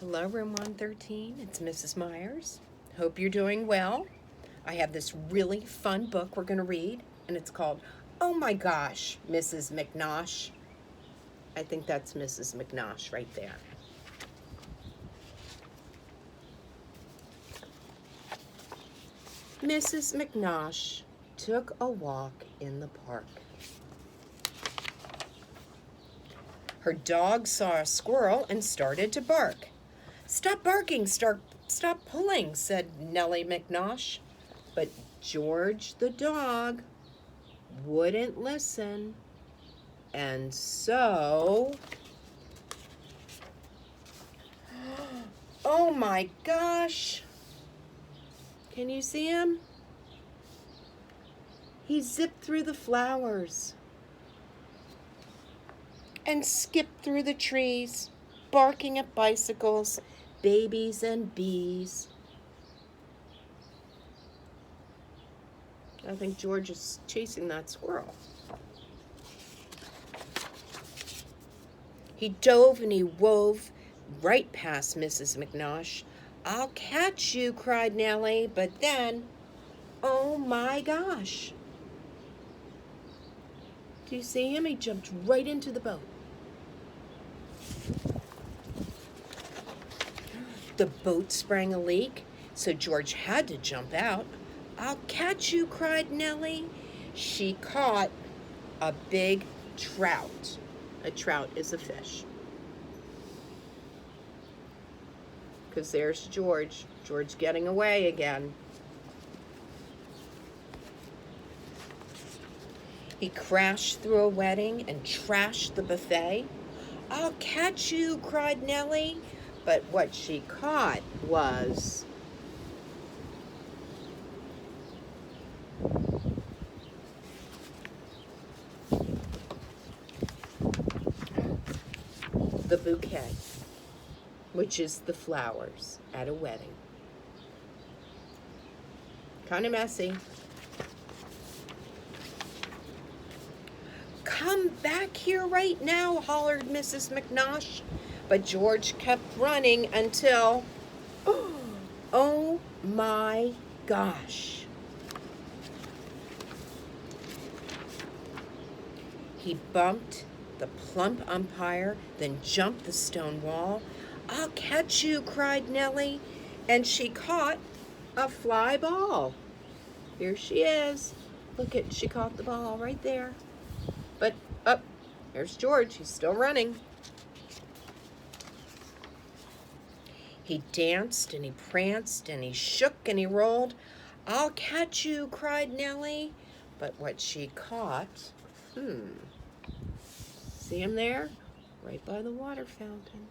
Hello, room 113. It's Mrs. Myers. Hope you're doing well. I have this really fun book we're going to read, and it's called Oh My Gosh, Mrs. McNosh. I think that's Mrs. McNosh right there. Mrs. McNosh took a walk in the park. Her dog saw a squirrel and started to bark. "Stop barking, stop pulling," said Nellie McNosh. But George the dog wouldn't listen. And so, oh my gosh, can you see him? He zipped through the flowers and skipped through the trees, barking at bicycles, babies, and bees. I think George is chasing that squirrel. He dove and he wove right past Mrs. McNosh. "I'll catch you," cried Nellie, but then, oh my gosh. Do you see him? He jumped right into the boat. The boat sprang a leak, so George had to jump out. "I'll catch you," cried Nellie. She caught a big trout. A trout is a fish. Because there's George. George getting away again. He crashed through a wedding and trashed the buffet. "I'll catch you," cried Nellie. But what she caught was the bouquet, which is the flowers at a wedding. Kind of messy. "Come back here right now," hollered Mrs. McNosh. But George kept running until, oh my gosh. He bumped the plump umpire, then jumped the stone wall. "I'll catch you," cried Nellie, and she caught a fly ball. Here she is. Look at, she caught the ball right there. But up, there's George. He's still running. He danced and he pranced and he shook and he rolled. "I'll catch you," cried Nellie. But what she caught, see him there? Right by the water fountain.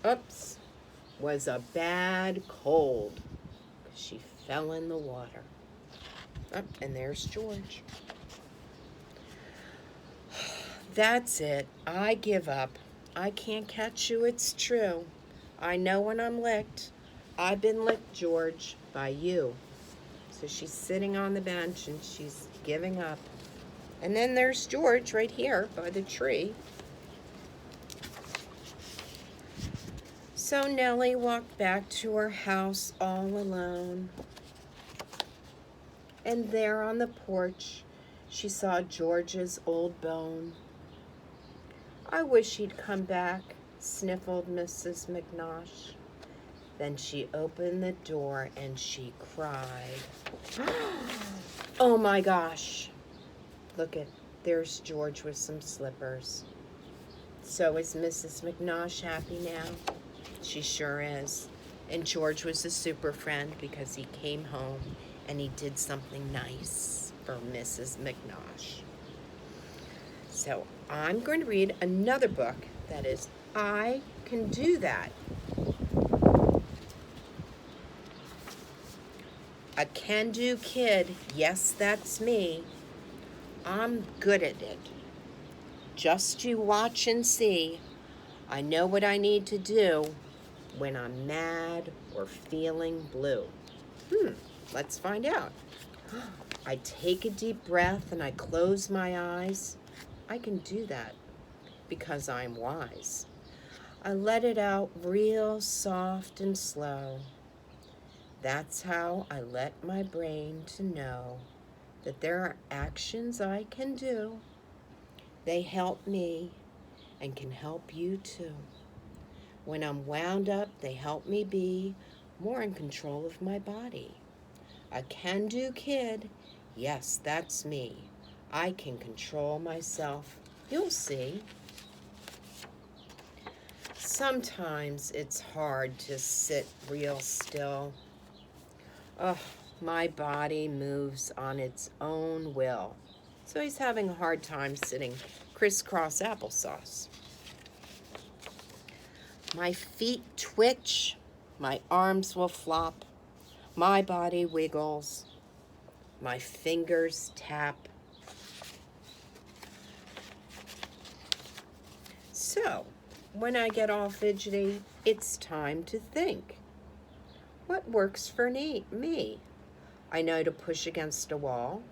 Oops, was a bad cold. She fell in the water. And there's George. "That's it. I give up. I can't catch you, it's true. I know when I'm licked. I've been licked, George, by you." So she's sitting on the bench and she's giving up. And then there's George right here by the tree. So Nellie walked back to her house all alone. And there on the porch, she saw George's old bone. "I wish he'd come back," sniffled Mrs. McNosh. Then she opened the door and she cried. Oh my gosh. Look at, there's George with some slippers. So is Mrs. McNosh happy now? She sure is. And George was a super friend because he came home and he did something nice for Mrs. McNosh. So I'm going to read another book that is I Can Do That. A can-do kid, yes, that's me. I'm good at it. Just you watch and see. I know what I need to do when I'm mad or feeling blue. Let's find out. I take a deep breath and I close my eyes. I can do that because I'm wise. I let it out real soft and slow. That's how I let my brain to know that there are actions I can do. They help me and can help you too. When I'm wound up, they help me be more in control of my body. A can-do kid, yes, that's me. I can control myself. You'll see. Sometimes it's hard to sit real still. Ugh, my body moves on its own will. So he's having a hard time sitting crisscross applesauce. My feet twitch, my arms will flop, my body wiggles, my fingers tap. So, when I get all fidgety, it's time to think. What works for me? I know to push against a wall.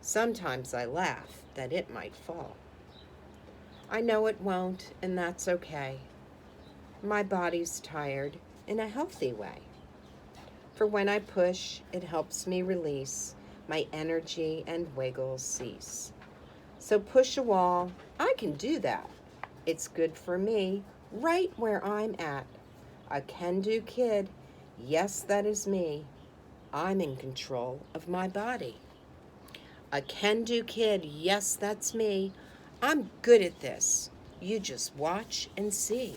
Sometimes I laugh that it might fall. I know it won't, and that's okay. My body's tired in a healthy way. For when I push, it helps me release. My energy and wiggles cease. So push a wall, I can do that. It's good for me, right where I'm at. A can-do kid, yes, that is me. I'm in control of my body. A can-do kid, yes, that's me. I'm good at this. You just watch and see.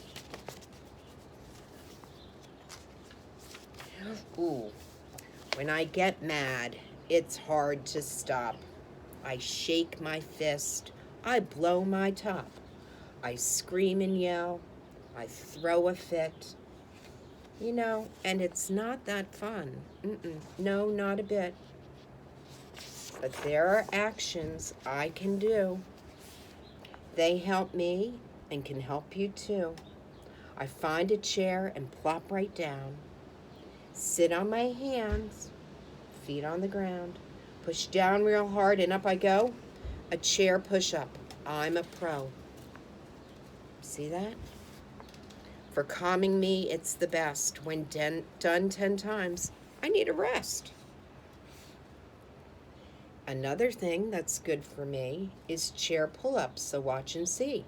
Ooh, when I get mad, it's hard to stop. I shake my fist. I blow my top. I scream and yell. I throw a fit. You know, and it's not that fun. No, not a bit. But there are actions I can do. They help me and can help you too. I find a chair and plop right down. Sit on my hands, feet on the ground. Push down real hard and up I go. A chair push-up. I'm a pro. See that? For calming me, it's the best. When done 10 times, I need a rest. Another thing that's good for me is chair pull-ups, so watch and see.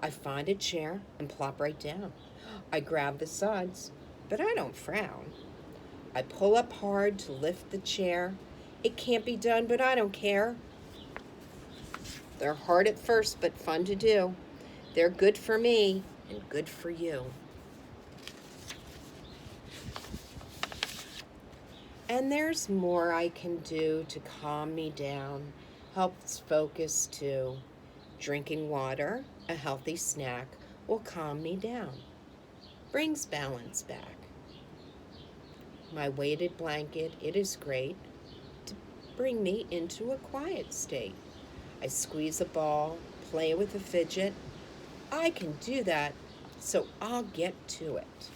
I find a chair and plop right down. I grab the sides, but I don't frown. I pull up hard to lift the chair. It can't be done, but I don't care. They're hard at first, but fun to do. They're good for me and good for you. And there's more I can do to calm me down, helps focus too. Drinking water, a healthy snack, will calm me down, brings balance back. My weighted blanket, it is great to bring me into a quiet state. I squeeze a ball, play with a fidget. I can do that, so I'll get to it.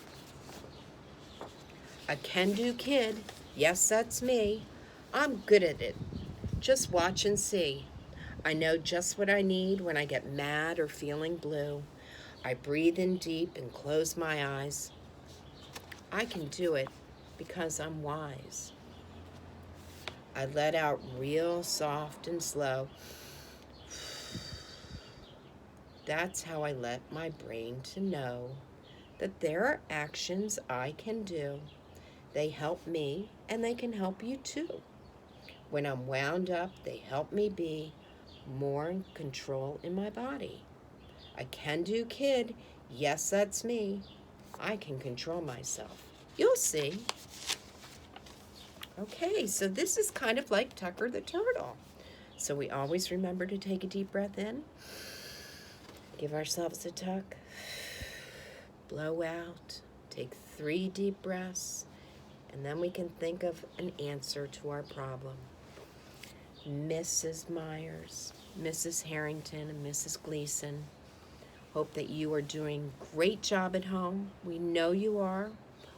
A can-do kid, yes, that's me. I'm good at it. Just watch and see. I know just what I need when I get mad or feeling blue. I breathe in deep and close my eyes. I can do it because I'm wise. I let out real soft and slow. That's how I let my brain to know that there are actions I can do. They help me and they can help you too. When I'm wound up, they help me be more in control in my body. A can-do kid, yes, that's me. I can control myself. You'll see. Okay, so this is kind of like Tucker the Turtle. So we always remember to take a deep breath in, give ourselves a tuck, blow out, take 3 deep breaths, and then we can think of an answer to our problem. Mrs. Myers, Mrs. Harrington, and Mrs. Gleason, hope that you are doing a great job at home. We know you are.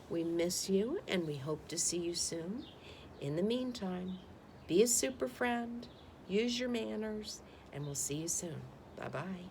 We miss you, and we hope to see you soon. In the meantime, be a super friend, use your manners, and we'll see you soon. Bye-bye.